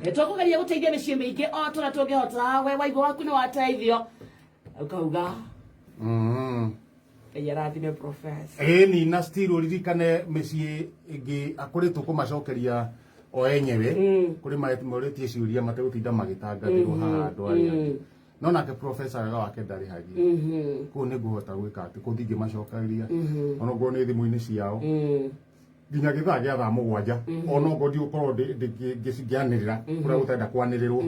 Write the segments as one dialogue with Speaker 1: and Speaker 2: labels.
Speaker 1: Nitokugeria guteithia mĩciĩ mĩingĩ o tũrĩa tũngĩhota. We waigua waku nĩ wateithio ukauga yarathime professor
Speaker 2: ni na still uririkane mĩciĩ ĩngĩ akũrĩtwo kũmacokeria o enyewe kũrĩ maretie ciũria mategũtinda magĩtangathĩrwo haha andũ arĩa no nake professor wega wake ndarĩ hagia kũu nĩ ngũhota gwĩka atĩ kũu ndingĩmacokeria ona ngorwo nĩ thimũ-inĩ ciao nginya gĩthaa gĩa thaa mũgwanja ona ngorwo ndigũkorwo ngĩcingianĩrĩra kũrĩa gũtenda kwanĩrĩrwo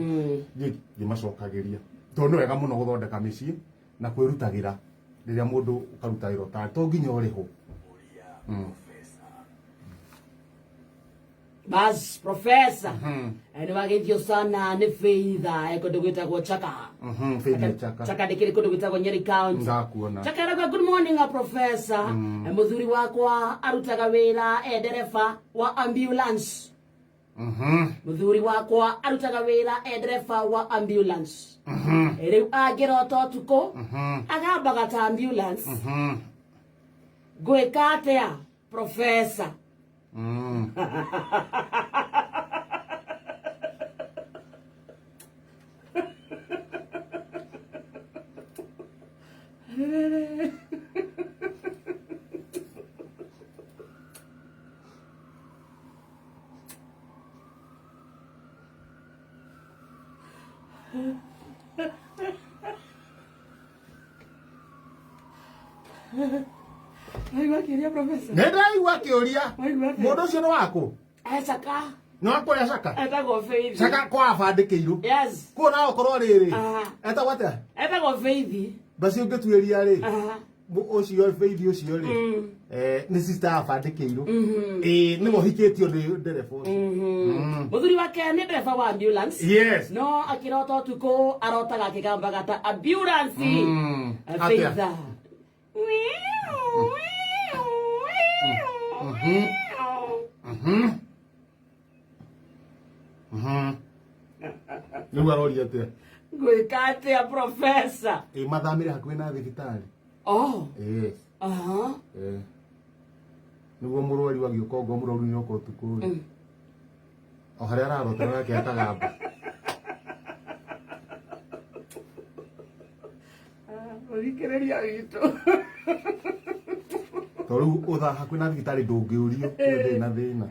Speaker 2: ngĩmacokagĩria tondũ nĩ wega mũno gũthondeka mĩciĩ na kwĩrutagĩra rĩrĩa mũndũ ũkaruta wĩra ũtarĩ to nginya ũrĩho.
Speaker 1: Bas professor ni wagethio sana ni Faitha kundu gwitagwo Chaka.
Speaker 2: Faitha Chaka.
Speaker 1: Chaka ndikiri kundu gwitagwo Nyeri County.
Speaker 2: Ndakuona.
Speaker 1: Chaka ragwa good morning professor. Muthuri wakwa arutaga wira dereva wa ambulance. Muthuri wakwa arutaga wira dereva wa ambulance. Riu agirota tuko agambaga ta ambulance. Gwika atia professor. Wakiria professor.
Speaker 2: Nĩndaigua akĩũria. Mũndũ ũcio nĩ waku?
Speaker 1: Chaka.
Speaker 2: No akũrĩa Chaka?
Speaker 1: Etagwo Faith.
Speaker 2: Chaka kwa abandĩkĩirwo.
Speaker 1: Yes.
Speaker 2: Kuona okorwo rĩrĩ. Etagwo atĩa?
Speaker 1: Etagwo Faith.
Speaker 2: Basi ũngĩtuĩria rĩ. Ũcio Faith ũcio rĩ. Nĩ sister abandĩkĩirwo. Nĩ mohikĩtio nĩ ndereba ũcio.
Speaker 1: Mũthuri wake nĩ ndereba wa ambulance.
Speaker 2: Yes.
Speaker 1: No akĩrota ũtukũ arotaga akĩgambaga ta ambulance. Faitha.
Speaker 2: Nĩguo aroria atĩa?
Speaker 1: Gwĩka atĩa professor?
Speaker 2: Mathamĩre hakuhĩ na thibitarĩ. Yes. Nĩguo mũrwaru agĩũka ũguo mũrwaru nĩ oka ũtukũ o harĩa ararotera nake akagamba.
Speaker 1: Ũthikĩrĩria witũ.
Speaker 2: Tondũ ũtha hakuhĩ na thibitarĩ ndũngĩũrio ndĩ na thĩna.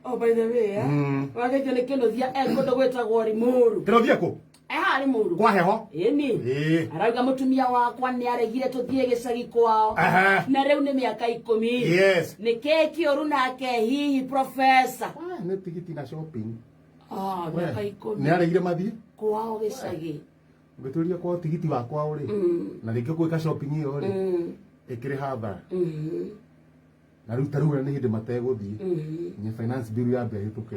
Speaker 1: Oh, by the way, wagethio nĩ Kĩnũthia kũndũ gwĩtagwo Limuru.
Speaker 2: Kĩnũthia kũ?
Speaker 1: Limuru.
Speaker 2: Kwa heho?
Speaker 1: Ĩni. Arauga mũtumia wakwa nĩ aregire tũthiĩ gĩcagi kwao. Na rĩu nĩ mĩaka 10.
Speaker 2: Yes.
Speaker 1: Nĩ kĩũru nake hihi professor.
Speaker 2: Nĩ tigiti na shopping.
Speaker 1: Mĩaka 10.
Speaker 2: Nĩ aregire mathiĩ?
Speaker 1: Kwao gĩcagi.
Speaker 2: Ngĩtuĩria kwao tigiti wa kwao rĩ. Na rĩngĩ gwĩka shopping ĩyo rĩ. Ĩkĩrĩ hathara. Na rĩu tarĩu nĩ hĩndĩ mategũthiĩ. Nĩ finance bill ya mbere hĩtũke.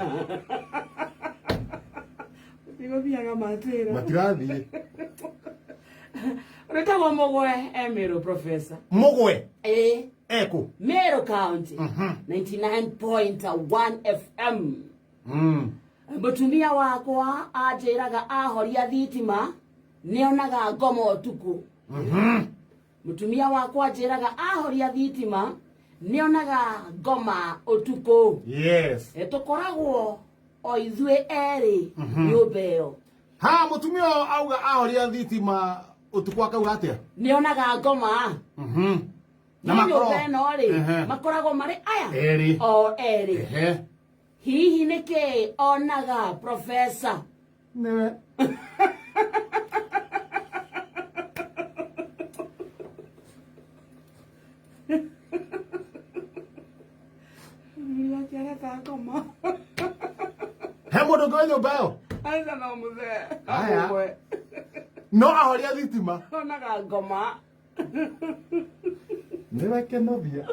Speaker 1: Nĩgũthiaga matĩra.
Speaker 2: Matirathiĩ.
Speaker 1: Ũretagwo Mũgwe Meru professor.
Speaker 2: Mũgwe?
Speaker 1: Ekũ? Meru County. 99.1 FM. Mũtumia wakwa anjĩraga ahoria thitima nĩonaga ngoma ũtukũ. Mutumia wakwa anjĩraga ahoria thitima nĩonaga ngoma ũtukũ.
Speaker 2: Yes.
Speaker 1: Tũkoragwo o ithuĩ erĩ nyũmba ĩyo.
Speaker 2: Mũtumia auga ahoria thitima ũtukũ akauga atĩa?
Speaker 1: Nĩonaga ngoma. Na makorwo ĩno rĩ makoragwo marĩ aya
Speaker 2: erĩ.
Speaker 1: O erĩ. Hihi nĩkĩ onaga professor?
Speaker 2: Nĩwe. He mũndũ ũngĩ wa nyũmba ĩyo?
Speaker 1: Aca no mũthee.
Speaker 2: Aya. No ahoria thitima?
Speaker 1: Onaga ngoma.
Speaker 2: Nĩwe Kĩnũthia.